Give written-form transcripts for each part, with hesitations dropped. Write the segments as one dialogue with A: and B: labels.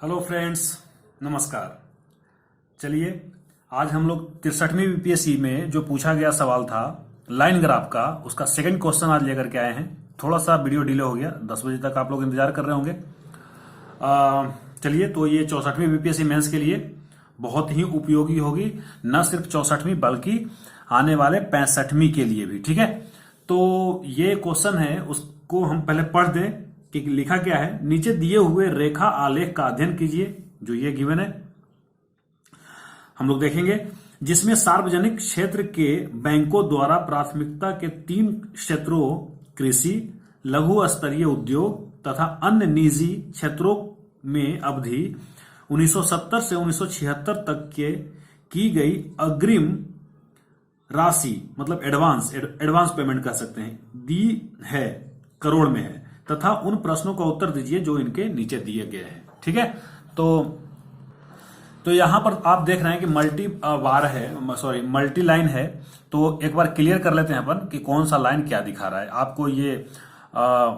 A: Hello friends, नमस्कार। चलिए, आज हम लोग 63वीं बीपीएससी में जो पूछा गया सवाल था लाइन ग्राफ का, उसका सेकंड क्वेश्चन आज लेकर के आए हैं। थोड़ा सा वीडियो डिले हो गया, 10 बजे तक आप लोग इंतजार कर रहे होंगे। चलिए, तो ये 64वीं बीपीएससी मेंस के लिए बहुत ही उपयोगी होगी, न सिर्फ 64वीं बल्कि आने वाले 65वीं के लिए भी। ठीक है, तो ये क्वेश्चन है, उसको हम पहले पढ़ दें कि लिखा क्या है। नीचे दिए हुए रेखा आलेख का अध्ययन कीजिए, जो ये गिवन है हम लोग देखेंगे, जिसमें सार्वजनिक क्षेत्र के बैंकों द्वारा प्राथमिकता के 3 क्षेत्रों कृषि, लघु स्तरीय उद्योग तथा अन्य निजी क्षेत्रों में अवधि 1970 से 1976 तक के की गई अग्रिम राशि, मतलब एडवांस पेमेंट कह सकते हैं, दी है, करोड़ में है, तथा उन प्रश्नों का उत्तर दीजिए जो इनके नीचे दिए गए हैं। ठीक है, तो यहां पर आप देख रहे हैं कि मल्टी लाइन है। तो एक बार क्लियर कर लेते हैं अपन कि कौन सा लाइन क्या दिखा रहा है। आपको ये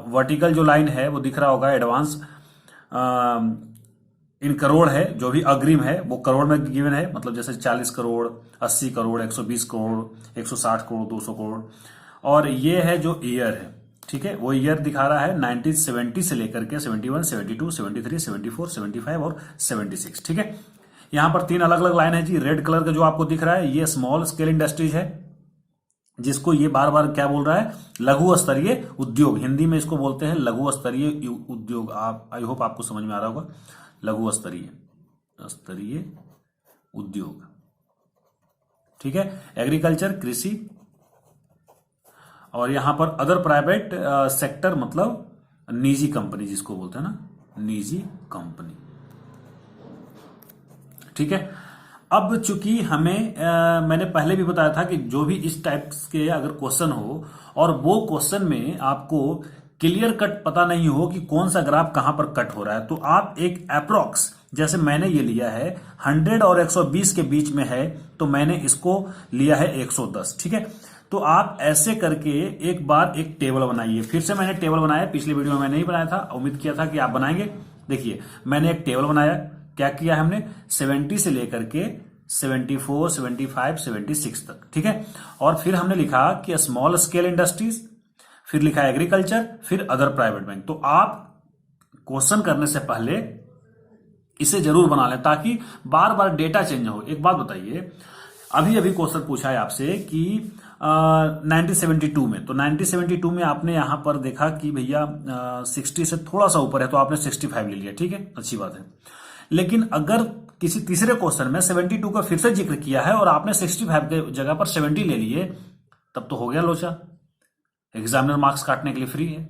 A: वर्टिकल जो लाइन है वो दिख रहा होगा, एडवांस इन करोड़ है, जो भी अग्रिम है वो करोड़ में गिवन है, मतलब जैसे 40 करोड़, 80 करोड़, 120 करोड़, 160 करोड़, 200 करोड़। और ये है जो ईयर है, ठीक है, वो ईयर दिखा रहा है 1970 से लेकर के 71, 72, 73, 74, 75 और 76। ठीक है, यहां पर 3 अलग अलग लाइन है जी। रेड कलर का जो आपको दिख रहा है ये स्मॉल स्केल इंडस्ट्रीज है, जिसको ये बार बार क्या बोल रहा है, लघु स्तरीय उद्योग। हिंदी में इसको बोलते हैं लघु स्तरीय उद्योग। आप, आई होप आपको समझ में आ रहा होगा, लघु स्तरीय उद्योग। ठीक है, एग्रीकल्चर, कृषि, और यहां पर अदर प्राइवेट सेक्टर, मतलब निजी कंपनी जिसको बोलते हैं ना, निजी कंपनी। ठीक है, अब चूंकि हमें मैंने पहले भी बताया था कि जो भी इस टाइप के अगर क्वेश्चन हो और वो क्वेश्चन में आपको क्लियर कट पता नहीं हो कि कौन सा ग्राफ कहां पर कट हो रहा है, तो आप एक अप्रोक्स, जैसे मैंने ये लिया है 100 और 120 के बीच में है, तो मैंने इसको लिया है 110। ठीक है, तो आप ऐसे करके एक बार एक टेबल बनाइए। फिर से मैंने टेबल बनाया, पिछले वीडियो में मैंने नहीं बनाया था, उम्मीद किया था कि आप बनाएंगे। देखिए, मैंने एक टेबल बनाया। क्या किया हमने, 70 से लेकर के 74, 75, 76 तक। ठीक है, और फिर हमने लिखा कि स्मॉल स्केल इंडस्ट्रीज, फिर लिखा एग्रीकल्चर, फिर अदर प्राइवेट बैंक। तो आप क्वेश्चन करने से पहले इसे जरूर बना लें, ताकि बार बार डेटा चेंज हो। एक बात बताइए, अभी अभी क्वेश्चन पूछा है आपसे कि 1972 में, तो 1972 में आपने यहां पर देखा कि भैया 60 से थोड़ा सा ऊपर है, तो आपने 65 ले लिया। ठीक है, अच्छी बात है। लेकिन अगर किसी तीसरे क्वेश्चन में 72 का फिर से जिक्र किया है और आपने 65 के जगह पर 70 ले लिए, तब तो हो गया लोचा, एग्जामिनर मार्क्स काटने के लिए फ्री है।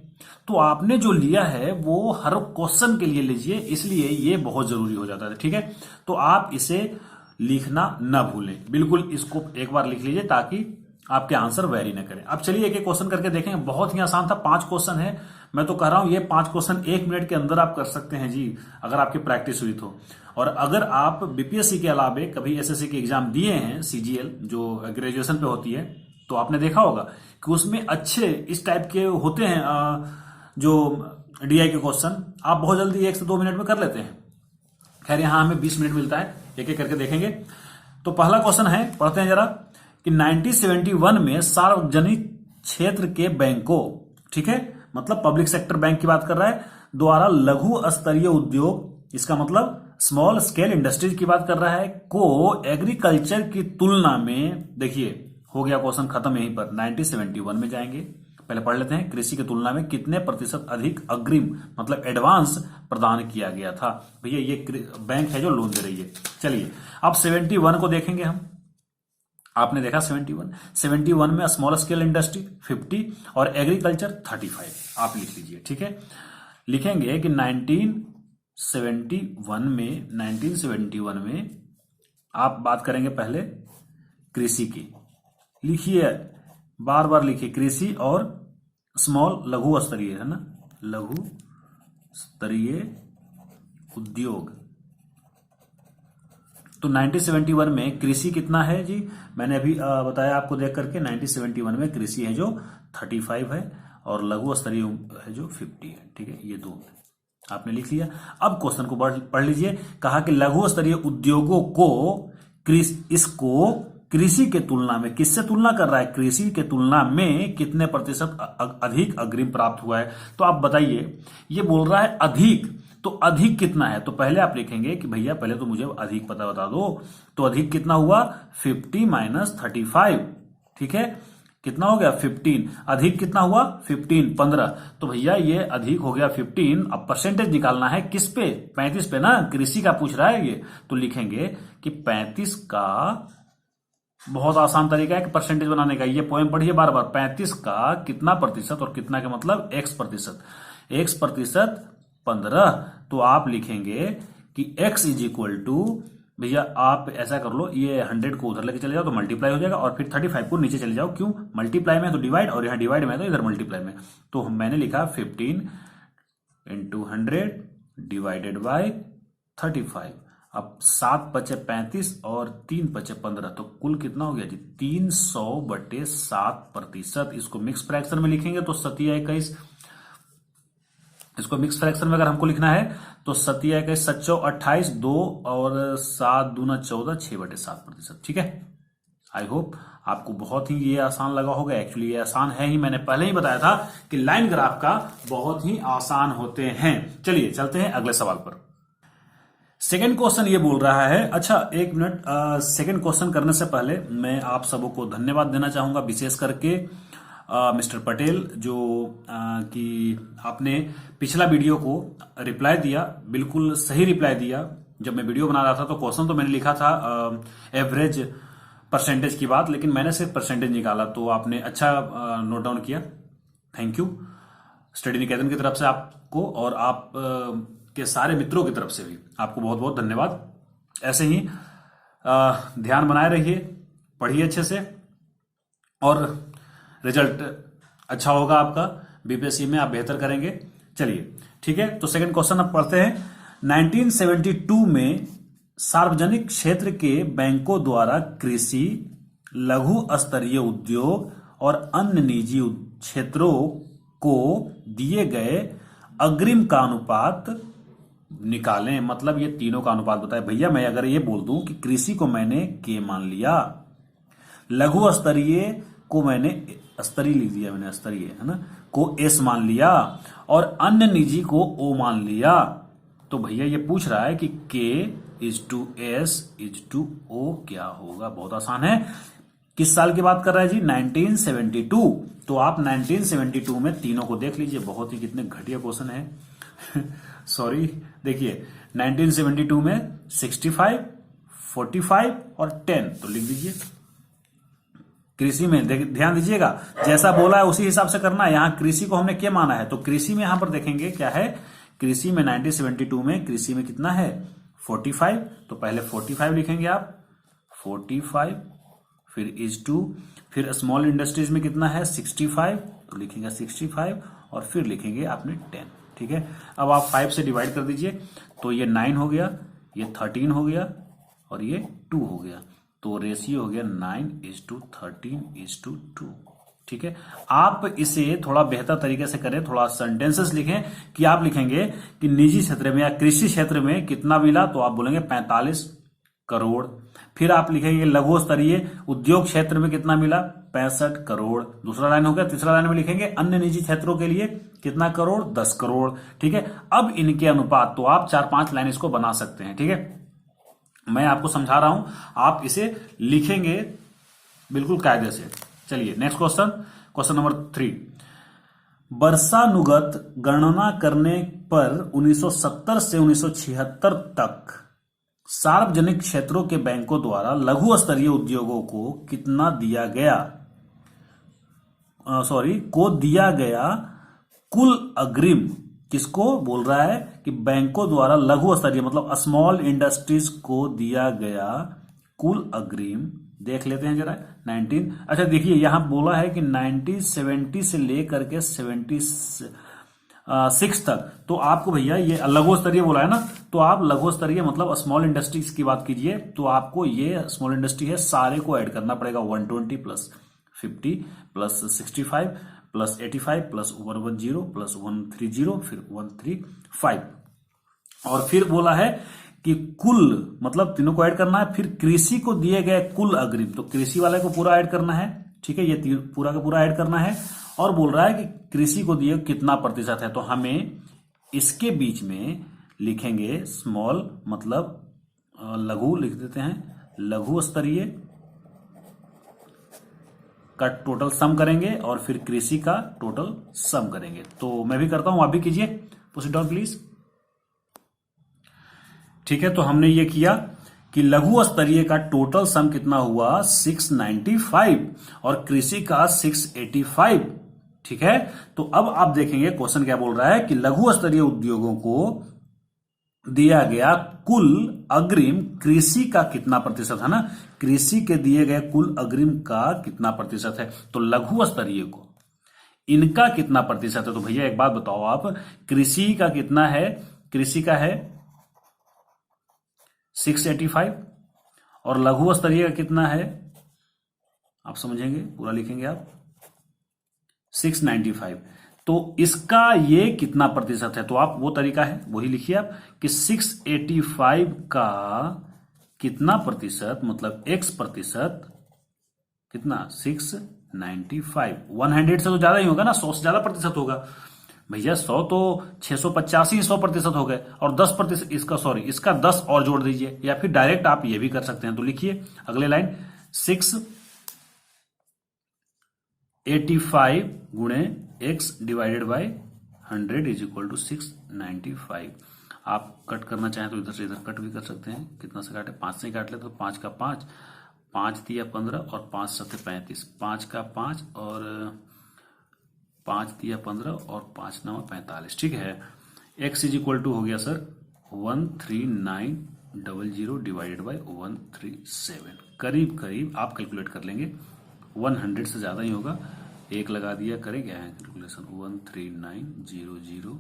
A: तो आपने जो लिया है वो हर क्वेश्चन के लिए लीजिए, इसलिए ये बहुत जरूरी हो जाता है। ठीक है, तो आप इसे लिखना न भूलें, बिल्कुल इसको एक बार लिख लीजिए ताकि आपके आंसर वेरी न करें। अब चलिए एक एक क्वेश्चन करके देखेंगे। बहुत ही आसान था, 5 क्वेश्चन है। मैं तो कह रहा हूं ये 5 क्वेश्चन 1 मिनट के अंदर आप कर सकते हैं जी, अगर आपकी प्रैक्टिस हुई तो। और अगर आप बीपीएससी के अलावे कभी एसएससी के एग्जाम दिए हैं, सीजीएल जो ग्रेजुएशन पे होती है, तो आपने देखा होगा कि उसमें अच्छे इस टाइप के होते हैं जो डीआई के क्वेश्चन, आप बहुत जल्दी 1 से 2 मिनट में कर लेते हैं। खैर, यहां हमें 20 मिनट मिलता है, एक एक करके देखेंगे। तो पहला क्वेश्चन है, पढ़ते हैं जरा, कि 1971 में सार्वजनिक क्षेत्र के बैंकों, ठीक है, मतलब पब्लिक सेक्टर बैंक की बात कर रहा है, द्वारा लघु स्तरीय उद्योग, इसका मतलब स्मॉल स्केल इंडस्ट्रीज की बात कर रहा है, को एग्रीकल्चर की तुलना में, देखिए हो गया क्वेश्चन खत्म यहीं पर। 1971 में जाएंगे, पहले पढ़ लेते हैं, कृषि की तुलना में कितने प्रतिशत अधिक अग्रिम, मतलब एडवांस प्रदान किया गया था। भैया ये बैंक है जो लोन दे रही है। चलिए, अब 71 को देखेंगे हम। आपने देखा 71 में स्मॉल स्केल इंडस्ट्री 50 और एग्रीकल्चर 35। आप लिख लीजिए। ठीक है, लिखेंगे कि 1971 में आप बात करेंगे पहले कृषि की। लिखिए, बार बार लिखिए, कृषि और स्मॉल, लघु स्तरीय है ना, लघु स्तरीय उद्योग। तो 1971 में कृषि कितना है जी, मैंने अभी बताया आपको देख करके, 1971 में कृषि है जो 35 है और लघु स्तरीय है जो 50 है। ठीक है, ये दो। आपने लिख लिया। अब क्वेश्चन को पढ़ लीजिए। कहा कि लघु स्तरीय उद्योगों को इसको कृषि के तुलना में, किससे तुलना कर रहा है, कृषि के तुलना में कितने प्रतिशत अधिक अग्रिम प्राप्त हुआ है। तो आप बताइए, ये बोल रहा है अधिक, तो अधिक कितना है। तो पहले आप लिखेंगे कि भैया पहले तो मुझे अधिक पता बता दो। तो अधिक कितना हुआ, 50 माइनस 35, ठीक है, कितना हो गया 15। अधिक कितना हुआ 15, 15। तो भैया ये अधिक हो गया 15। अब परसेंटेज निकालना है किस पे, 35 पे ना, कृषि का पूछ रहा है ये। तो लिखेंगे कि 35 का, बहुत आसान तरीका है कि परसेंटेज बनाने का, ये पोएम पढ़िए बार बार। 35 का कितना प्रतिशत, और कितना का मतलब x प्रतिशत, x प्रतिशत 15। तो आप लिखेंगे कि x इज इक्वल टू, भैया आप ऐसा कर लो, ये 100 को उधर लेके चले जाओ तो मल्टीप्लाई हो जाएगा, और फिर 35 को नीचे चले जाओ, क्यों, मल्टीप्लाई में तो डिवाइड, और यहाँ डिवाइड में तो इधर मल्टीप्लाई में। तो मैंने लिखा 15 इंटू 100 डिवाइडेड बाय 35। अब 7 पचे 35 और 3 पचे 15, तो कुल कितना हो गया जी, 300/7%। इसको मिक्स फ्रैक्शन में लिखेंगे तो 7×21, इसको मिक्स फ्रैक्शन में अगर हमको लिखना है तो 7×21 7×28, 2 और 7 दूना 14, 6/7%। ठीक है, आई होप आपको बहुत ही ये आसान लगा होगा। एक्चुअली ये आसान है ही, मैंने पहले ही बताया था कि लाइन ग्राफ का बहुत ही आसान होते हैं। चलिए चलते हैं अगले सवाल पर। सेकेंड क्वेश्चन ये बोल रहा है, अच्छा एक मिनट, सेकेंड क्वेश्चन करने से पहले मैं आप सबों को धन्यवाद देना चाहूंगा, विशेष करके मिस्टर पटेल, जो कि आपने पिछला वीडियो को रिप्लाई दिया, बिल्कुल सही रिप्लाई दिया। जब मैं वीडियो बना रहा था तो क्वेश्चन तो मैंने लिखा था एवरेज परसेंटेज की बात, लेकिन मैंने सिर्फ परसेंटेज निकाला, तो आपने अच्छा नोट डाउन किया। थैंक यू स्टडी निकेतन की तरफ से आपको, और आप के सारे मित्रों की तरफ से भी आपको बहुत बहुत धन्यवाद। ऐसे ही ध्यान बनाए रहिए, पढ़िए अच्छे से, और रिजल्ट अच्छा होगा आपका, बीपीएससी में आप बेहतर करेंगे। चलिए ठीक है, तो सेकंड क्वेश्चन अब पढ़ते हैं। 1972 में सार्वजनिक क्षेत्र के बैंकों द्वारा कृषि, लघु स्तरीय उद्योग और अन्य निजी क्षेत्रों को दिए गए अग्रिम का अनुपात निकालें। मतलब ये तीनों का अनुपात बताए। भैया मैं अगर ये बोल दूं कि कृषि को मैंने के मान लिया, लघु स्तरीय को मैंने, स्तरीय लिख दिया मैंने, स्तरीय है ना, को एस मान लिया, और अन्य निजी को ओ मान लिया, तो भैया ये पूछ रहा है कि K is to S is to O क्या होगा। बहुत आसान है। किस साल की बात कर रहा है जी, 1972। तो आप 1972 में तीनों को देख लीजिए, बहुत ही कितने घटिया क्वेश्चन है सॉरी, देखिए 1972 में 65, 45 और 10, तो लिख दीजिए। कृषि में ध्यान दीजिएगा, जैसा बोला है उसी हिसाब से करना है। यहां कृषि को हमने क्या माना है, तो कृषि में यहां पर देखेंगे क्या है, कृषि में 1972 में कृषि में कितना है 45, तो पहले 45 लिखेंगे आप, 45, फिर इज टू, फिर स्मॉल इंडस्ट्रीज में कितना है 65, तो लिखेंगे 65, और फिर लिखेंगे आपने 10। ठीक है, अब आप 5 से डिवाइड कर दीजिए, तो ये 9 हो गया, ये 13 हो गया, और ये 2 हो गया, तो रेशियो हो गया 9:13:2। ठीक है, आप इसे थोड़ा बेहतर तरीके से करें, थोड़ा सेंटेंसेस लिखें कि आप लिखेंगे कि निजी क्षेत्र में या कृषि क्षेत्र में कितना मिला, तो आप बोलेंगे 45 करोड़। फिर आप लिखेंगे लघु स्तरीय उद्योग क्षेत्र में कितना मिला, 65 करोड़। दूसरा लाइन हो गया। तीसरा लाइन में लिखेंगे अन्य निजी क्षेत्रों के लिए कितना करोड़, 10 करोड़। ठीक है, अब इनके अनुपात, तो आप 4-5 लाइन इसको बना सकते हैं। ठीक है, मैं आपको समझा रहा हूं, आप इसे लिखेंगे बिल्कुल कायदे से। चलिए नेक्स्ट क्वेश्चन, क्वेश्चन नंबर 3। वर्षानुगत गणना करने पर 1970 से 1976 तक सार्वजनिक क्षेत्रों के बैंकों द्वारा लघु स्तरीय उद्योगों को कितना दिया गया, को दिया गया कुल अग्रिम। किसको बोल रहा है कि बैंकों द्वारा लघु स्तरीय मतलब स्मॉल इंडस्ट्रीज को दिया गया कुल अग्रिम। देख लेते हैं जरा 19, अच्छा देखिए यहां बोला है कि 1970 से लेकर के 76 तक, तो आपको भैया ये लघु स्तरीय बोला है ना, तो आप लघु स्तरीय मतलब स्मॉल इंडस्ट्रीज की बात कीजिए, तो आपको ये स्मॉल इंडस्ट्री है सारे को ऐड करना पड़ेगा, 120 plus 50 plus 65 plus 85 plus 110 plus 130 फिर 135। और फिर बोला है कि कुल मतलब तीनों को ऐड करना है, फिर कृषि को दिए गए कुल अग्रिम, तो कृषि वाले को पूरा ऐड करना है, ठीक है, ये पूरा का पूरा ऐड करना है। और बोल रहा है कि कृषि को दिए कितना प्रतिशत है, तो हमें इसके बीच में लिखेंगे स्मॉल मतलब लघु लिख देते हैं, लघु स्तरीय का टोटल सम करेंगे और फिर कृषि का टोटल सम करेंगे। तो मैं भी करता हूं, आप भी कीजिए, प्रोसीड ऑन प्लीज। ठीक है, तो हमने ये किया कि लघु स्तरीय का टोटल सम कितना हुआ 695 और कृषि का 685। ठीक है, तो अब आप देखेंगे क्वेश्चन क्या बोल रहा है कि लघु स्तरीय उद्योगों को दिया गया कुल अग्रिम कृषि का कितना प्रतिशत है ना, कृषि के दिए गए कुल अग्रिम का कितना प्रतिशत है, तो लघु स्तरीय को इनका कितना प्रतिशत है। तो भैया एक बात बताओ आप, कृषि का कितना है, कृषि का है 685 और लघु स्तरीय का कितना है, आप समझेंगे पूरा लिखेंगे आप 695। तो इसका ये कितना प्रतिशत है, तो आप वो तरीका है वही लिखिए आप कि 685 का कितना प्रतिशत मतलब x प्रतिशत कितना 695, 100 से तो ज्यादा ही होगा ना, 100 से ज्यादा प्रतिशत होगा भैया, 100 तो 685 100% हो गए और 10% इसका सॉरी इसका 10 और जोड़ दीजिए, या फिर डायरेक्ट आप ये भी कर सकते हैं। तो लिखिए अगले लाइन 685 गुणे x divided by 100 is equal to 695। आप कट करना चाहें तो इधर से इधर कट भी कर सकते हैं, कितना से काटे 5 से काट ले तो 5 का 5, 5 दिया 15 और 5 सत्ते 35, 5 का 5 और 5 दिया 15 और 5 9 45। ठीक है, x इज इक्वल टू हो गया सर 13900 डिवाइडेड बाय 137। करीब करीब आप कैलकुलेट कर लेंगे, 100 से ज्यादा ही होगा, एक लगा दिया, करें क्या है कैलकुलेशन 13900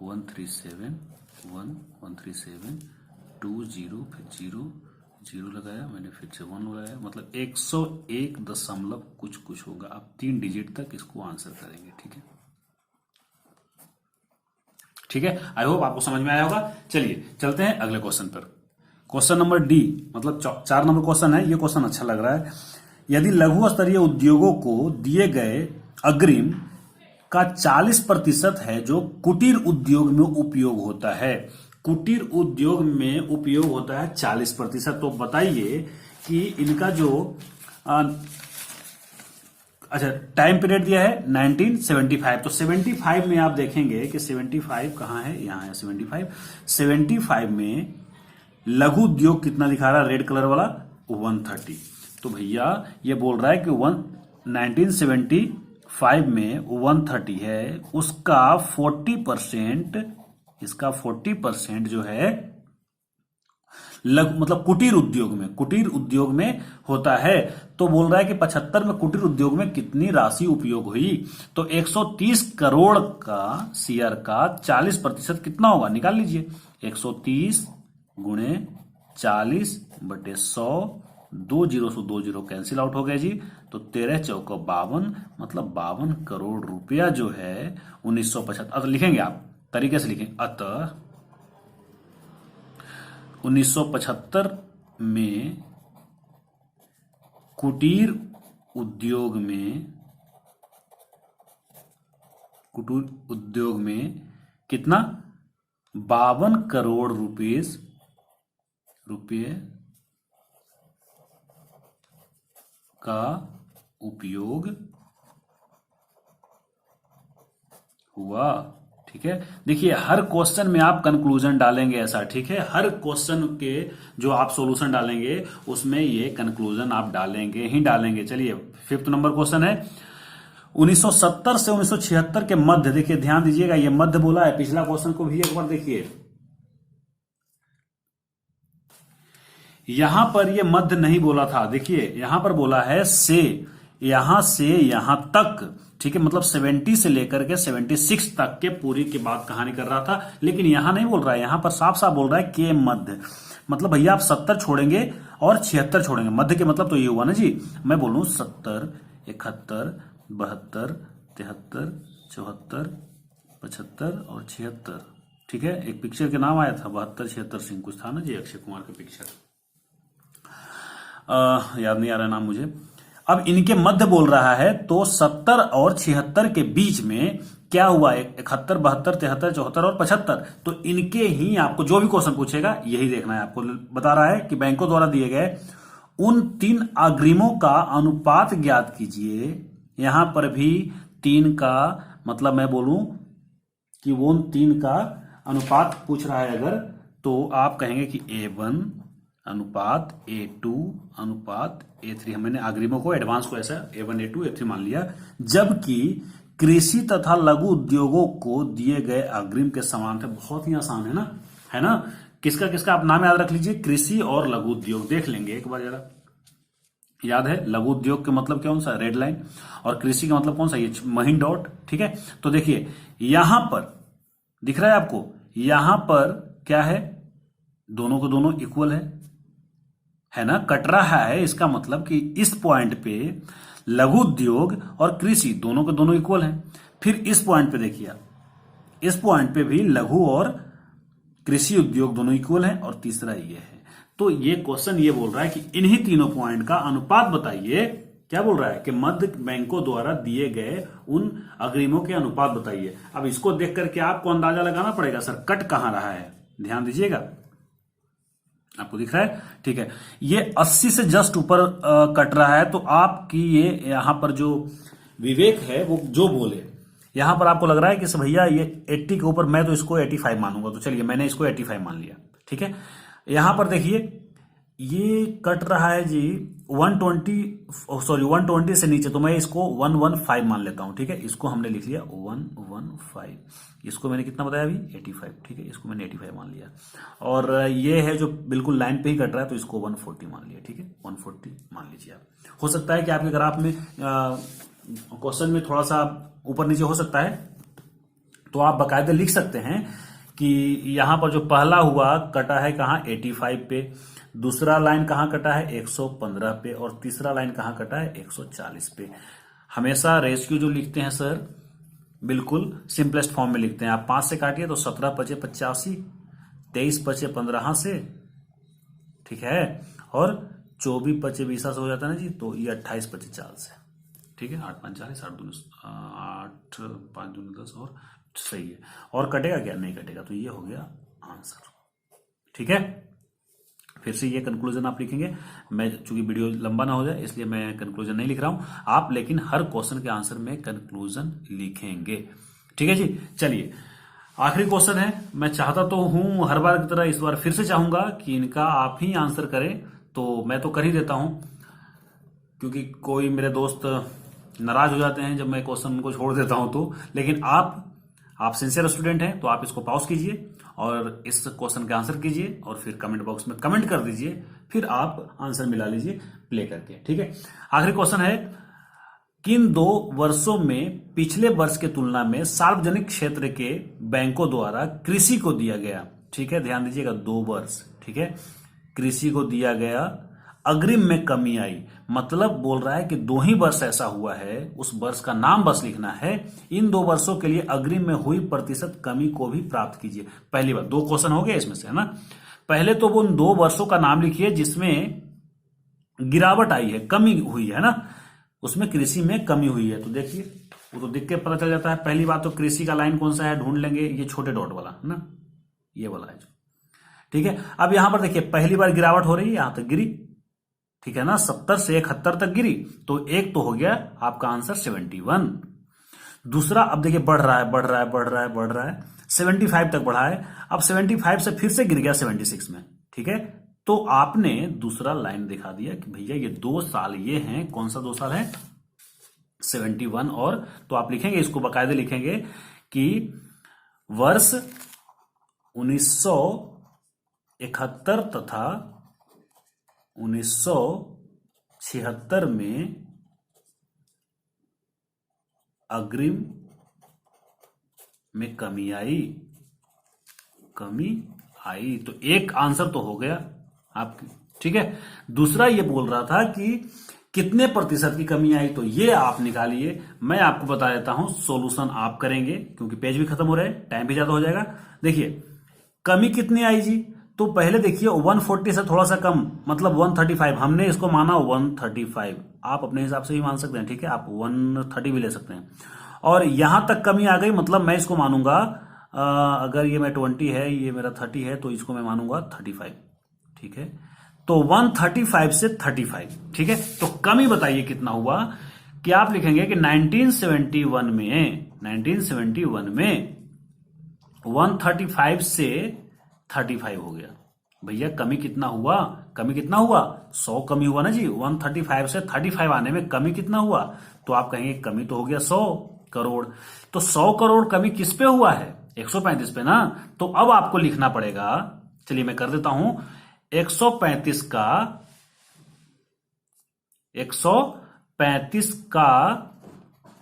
A: 137 20 फिर 0 लगाया मैंने, फिर से 1 लगाया, मतलब 101 दशमलव कुछ कुछ होगा। आप 3 डिजिट तक इसको आंसर करेंगे। ठीक है, ठीक है, आई होप आपको समझ में आया होगा। चलिए चलते हैं अगले क्वेश्चन पर। क्वेश्चन नंबर डी मतलब 4 नंबर क्वेश्चन है, ये क्वेश्चन अच्छा लग रहा है। यदि लघु स्तरीय उद्योगों को दिए गए अग्रिम का 40% है जो कुटीर उद्योग में उपयोग होता है, कुटीर उद्योग में उपयोग होता है 40%, तो बताइए कि इनका जो अच्छा टाइम पीरियड दिया है 1975, तो 75 में आप देखेंगे कि 75 कहां है, यहां है 75 में लघु उद्योग कितना दिखा रहा है, रेड कलर वाला 130। तो भैया ये बोल रहा है कि 1975 में 130 है, उसका 40%, इसका 40% जो है मतलब कुटीर उद्योग में होता है। तो बोल रहा है कि 75 में कुटीर उद्योग में कितनी राशि उपयोग हुई, तो 130 करोड़ का शेयर का 40% कितना होगा, निकाल लीजिए। 130 गुणे 40/100, 2 जीरो से 2 जीरो कैंसिल आउट हो गया जी, तो 13 चौका 52, मतलब 52 करोड़ रुपया जो है 1975 लिखेंगे आप तरीके से लिखें, अतः 1975 में कुटीर उद्योग में कितना 52 करोड़ रुपए का उपयोग हुआ। ठीक है, देखिए हर क्वेश्चन में आप कंक्लूजन डालेंगे ऐसा, ठीक है, हर क्वेश्चन के जो आप सॉल्यूशन डालेंगे उसमें ये कंक्लूजन आप डालेंगे ही डालेंगे। चलिए 5th नंबर क्वेश्चन है 1970 से 1976 के मध्य, देखिए ध्यान दीजिएगा, ये मध्य बोला है, पिछला क्वेश्चन को भी एक बार देखिए, यहां पर ये मध्य नहीं बोला था, देखिए यहां पर बोला है से यहां तक, ठीक है, मतलब 70 से लेकर के 76 तक के पूरी की बात कहानी कर रहा था, लेकिन यहां नहीं बोल रहा है, यहां पर साफ साफ बोल रहा है के मध्य, मतलब भैया आप 70 छोड़ेंगे और 76 छोड़ेंगे, मध्य के मतलब तो ये हुआ ना जी, मैं बोलूं 70 71 72 73, 74, 75 और 76। ठीक है, एक पिक्चर के नाम आया था 72 76 सिंह, कुछ था ना जी, अक्षय कुमार का पिक्चर। याद नहीं आ रहा नाम मुझे। अब इनके मध्य बोल रहा है, तो 70 और 76 के बीच में क्या हुआ, 71, 72, 73, 74 और 75। तो इनके ही आपको जो भी क्वेश्चन पूछेगा यही देखना है। आपको बता रहा है कि बैंकों द्वारा दिए गए उन 3 अग्रिमों का अनुपात ज्ञात कीजिए। यहां पर भी 3 का मतलब मैं बोलूं कि वो 3 का अनुपात पूछ रहा है अगर, तो आप कहेंगे कि A1 अनुपात A2 अनुपात A3। मैंने अग्रिमों को, एडवांस को ऐसा A1 A2 A3 मान लिया। जबकि कृषि तथा लघु उद्योगों को दिए गए अग्रिम के समान थे। बहुत ही आसान है ना, है ना। किसका किसका आप नाम याद रख लीजिए, कृषि और लघु उद्योग देख लेंगे एक बार जरा। याद है लघु उद्योग के मतलब कौन सा, रेड लाइन, और कृषि का मतलब कौन सा, ये महीन डॉट। ठीक है, तो देखिए यहां पर दिख रहा है आपको, यहां पर क्या है, दोनों को दोनों इक्वल है ना, कट रहा है। इसका मतलब कि इस पॉइंट पे लघु उद्योग और कृषि दोनों के दोनों इक्वल हैं। फिर इस पॉइंट पे देखिए, इस पॉइंट पे भी लघु और कृषि उद्योग दोनों इक्वल हैं, और तीसरा ये है। तो ये क्वेश्चन ये बोल रहा है कि इन्हीं तीनों पॉइंट का अनुपात बताइए। क्या बोल रहा है कि मध्य बैंकों द्वारा दिए गए उन अग्रिमों के अनुपात बताइए। अब इसको देख करके आपको अंदाजा लगाना पड़ेगा सर कट कहां रहा है। ध्यान दीजिएगा, आपको दिख रहा है, ठीक है। ये 80 से जस्ट ऊपर कट रहा है, तो आपकी ये यहां पर जो विवेक है वो जो बोले, यहां पर आपको लग रहा है कि भैया ये 80 के ऊपर, मैं तो इसको 85 मानूंगा। तो चलिए मैंने इसको 85 मान लिया। ठीक है, यहां पर देखिए ये कट रहा है जी 120 से नीचे, तो मैं इसको 115 मान लेता हूं। ठीक है, इसको हमने लिख लिया 115। इसको मैंने कितना बताया अभी, 85। ठीक है, इसको मैंने 85 मान लिया। और ये है जो बिल्कुल लाइन पे ही कट रहा है, तो इसको 140 मान लिया। ठीक है, 140 मान लीजिए आप। हो सकता है कि आपके ग्राफ में क्वेश्चन में थोड़ा सा ऊपर नीचे हो सकता है, तो आप बाकायदे लिख सकते हैं कि यहां पर जो पहला हुआ कटा है कहां, 85 पे, दूसरा लाइन कहां कटा है 115 पे, और तीसरा लाइन कहां कटा है 140 पे। हमेशा रेशियो जो लिखते हैं सर बिल्कुल सिंपलेस्ट फॉर्म में लिखते हैं। आप 5 से काटिए तो 17 पचे 85, 23 पचे 15 से, ठीक है, और 24 पचे 20 से हो जाता है ना जी, तो ये 28 पचे 4 से। ठीक है, 8 5 40, 8 5 दूनी 10, और सही है। और कटेगा क्या, नहीं कटेगा, तो ये हो गया आंसर। ठीक है, फिर से ये कंक्लूजन आप लिखेंगे। मैं चूंकि वीडियो लंबा ना हो जाए इसलिए मैं कंक्लूजन नहीं लिख रहा हूं, आप लेकिन हर क्वेश्चन के आंसर में कंक्लूजन लिखेंगे। ठीक है जी, चलिए आखिरी क्वेश्चन है। मैं चाहता तो हूं हर बार की तरह इस बार फिर से चाहूंगा कि इनका आप ही आंसर करें, तो मैं तो कर ही देता हूं, क्योंकि कोई मेरे दोस्त नाराज हो जाते हैं जब मैं क्वेश्चन को छोड़ देता हूं तो। लेकिन आप सिंसियर स्टूडेंट हैं, तो आप इसको पॉज कीजिए और इस क्वेश्चन का आंसर कीजिए, और फिर कमेंट बॉक्स में कमेंट कर दीजिए, फिर आप आंसर मिला लीजिए प्ले करके। ठीक है, आखिरी क्वेश्चन है, किन 2 वर्षों में पिछले वर्ष के तुलना में सार्वजनिक क्षेत्र के बैंकों द्वारा कृषि को दिया गया, ठीक है, ध्यान दीजिएगा 2 वर्ष, ठीक है, कृषि को दिया गया अग्रिम में कमी आई। मतलब बोल रहा है कि 2 ही वर्ष ऐसा हुआ है, उस वर्ष का नाम बस लिखना है। इन 2 वर्षों के लिए अग्रिम में हुई प्रतिशत कमी को भी प्राप्त कीजिए। पहली बार 2 क्वेश्चन हो गए इसमें से, है ना। पहले तो वो उन 2 वर्षों का नाम लिखिए जिसमें गिरावट आई है, कमी हुई है ना, उसमें कृषि में कमी हुई है। तो देखिए वो तो दिख के पता चल जाता है। पहली बात तो कृषि का लाइन कौन सा है, ढूंढ लेंगे, ये छोटे डॉट वाला है ना, ये वाला है जो। ठीक है, अब यहां पर देखिए पहली बार गिरावट हो रही है, यहां तक गिरी, ठीक है ना, 70 से 71 तक गिरी, तो एक तो हो गया आपका आंसर 71। दूसरा अब देखिए बढ़ रहा है, बढ़ रहा है, बढ़ रहा है, बढ़ रहा है, 75 तक बढ़ा है। अब 75 से फिर से गिर गया 76 में। ठीक है, तो आपने दूसरा लाइन दिखा दिया कि भैया ये 2 साल ये हैं, कौन सा 2 साल है, 71। और तो आप लिखेंगे, इसको बाकायदे लिखेंगे कि वर्ष 1971 तथा 1976 में अग्रिम में कमी आई, तो एक आंसर तो हो गया आपकी। ठीक है, दूसरा ये बोल रहा था कि कितने प्रतिशत की कमी आई, तो ये आप निकालिए। मैं आपको बता देता हूं, सॉल्यूशन आप करेंगे क्योंकि पेज भी खत्म हो रहा है, टाइम भी ज्यादा हो जाएगा। देखिए कमी कितनी आई जी, तो पहले देखिए 140 से थोड़ा सा कम, मतलब 135, हमने इसको माना 135, आप अपने हिसाब से भी मान सकते हैं, ठीक है, आप 130 भी ले सकते हैं। और यहां तक कमी आ गई, मतलब मैं इसको मानूंगा, अगर ये मैं 20 है, ये मेरा 30 है, तो इसको मैं मानूंगा 35, ठीक है। तो 135 से 35, ठीक है। तो कमी बताइए कितना हुआ, कि आप लिखेंगे कि 1971 में 135 से 35 हो गया। भैया कमी कितना हुआ, कमी कितना हुआ, 100 कमी हुआ ना जी। 135 से 35 आने में कमी कितना हुआ, तो आप कहेंगे कमी तो हो गया 100 करोड़। तो 100 करोड़ कमी किस पे हुआ है, 135 पे ना। तो अब आपको लिखना पड़ेगा, चलिए मैं कर देता हूं, 135 का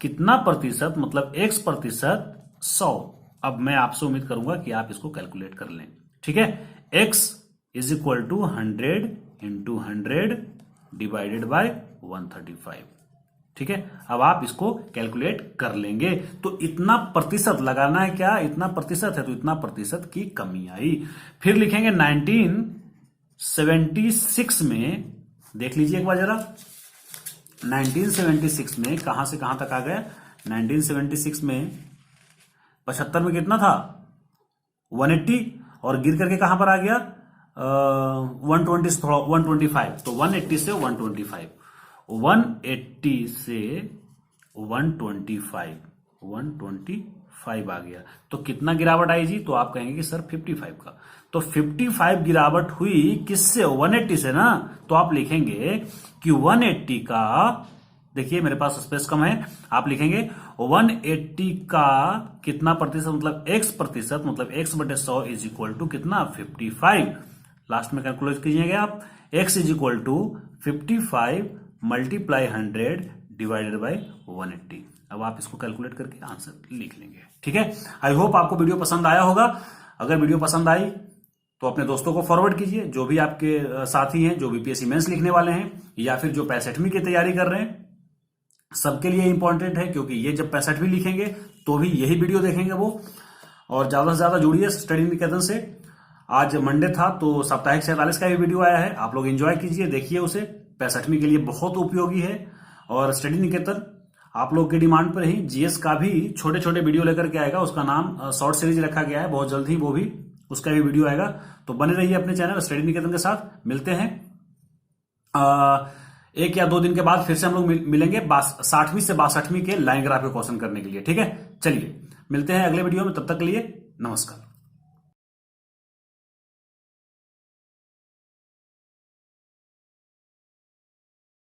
A: कितना प्रतिशत, मतलब x प्रतिशत 100। अब मैं आपसे उम्मीद करूंगा कि आप इसको कैलकुलेट कर लें, ठीक है। x is equal to 100 into 100 divided by 135, ठीक है। अब आप इसको कैलकुलेट कर लेंगे। तो इतना प्रतिशत लगाना है, क्या इतना प्रतिशत है, तो इतना प्रतिशत की कमी आई। फिर लिखेंगे 1976 में, देख लीजिए एक बार जरा, 1976 में कहां से कहां तक आ गया। 1976 में 75 में कितना था, 180, और गिर करके कहां पर आ गया, 120 से थोड़ा 125, तो 180 से 125, 180 से 125 आ गया। तो कितना गिरावट आई जी, तो आप कहेंगे कि सर 55 का। तो 55 गिरावट हुई किससे, 180 से ना। तो आप लिखेंगे कि 180 का, देखिए मेरे पास स्पेस कम है, आप लिखेंगे 180 का कितना प्रतिशत, मतलब x प्रतिशत, मतलब x बटे 100 इज इक्वल टू कितना, 55। लास्ट में कैलकुलेट कीजिएगा आप, x is equal to 55 multiply 100 divided by 180। अब आप इसको कैलकुलेट करके आंसर लिख लेंगे, ठीक है। आई होप आपको वीडियो पसंद आया होगा। अगर वीडियो पसंद आई तो अपने दोस्तों को फॉरवर्ड कीजिए, जो भी आपके साथी हैं, जो बीपीएससी मेंस लिखने वाले हैं, या फिर जो 65वीं की तैयारी कर रहे हैं, सबके लिए इंपॉर्टेंट है। क्योंकि ये जब 65वीं लिखेंगे तो भी यही वीडियो देखेंगे वो। और ज्यादा से ज्यादा जुड़िए स्टडी निकेतन से। आज मंडे था तो साप्ताहिक 47 का भी वीडियो आया है, आप लोग एंजॉय कीजिए, देखिए उसे। 65वीं के लिए बहुत उपयोगी है। और स्टडी निकेतन आप लोग की डिमांड पर ही जीएस का भी छोटे छोटे वीडियो लेकर के आएगा। उसका नाम शॉर्ट सीरीज रखा गया है, बहुत जल्द ही वो भी, उसका भी वीडियो आएगा। तो बने रहिए अपने चैनल स्टडी निकेतन के साथ। मिलते हैं 1 या 2 दिन के बाद, फिर से हम लोग मिलेंगे 60वीं से 62वीं के लाइन ग्राफ के क्वेश्चन करने के लिए, ठीक है। चलिए मिलते हैं अगले वीडियो में, तब तक के लिए नमस्कार।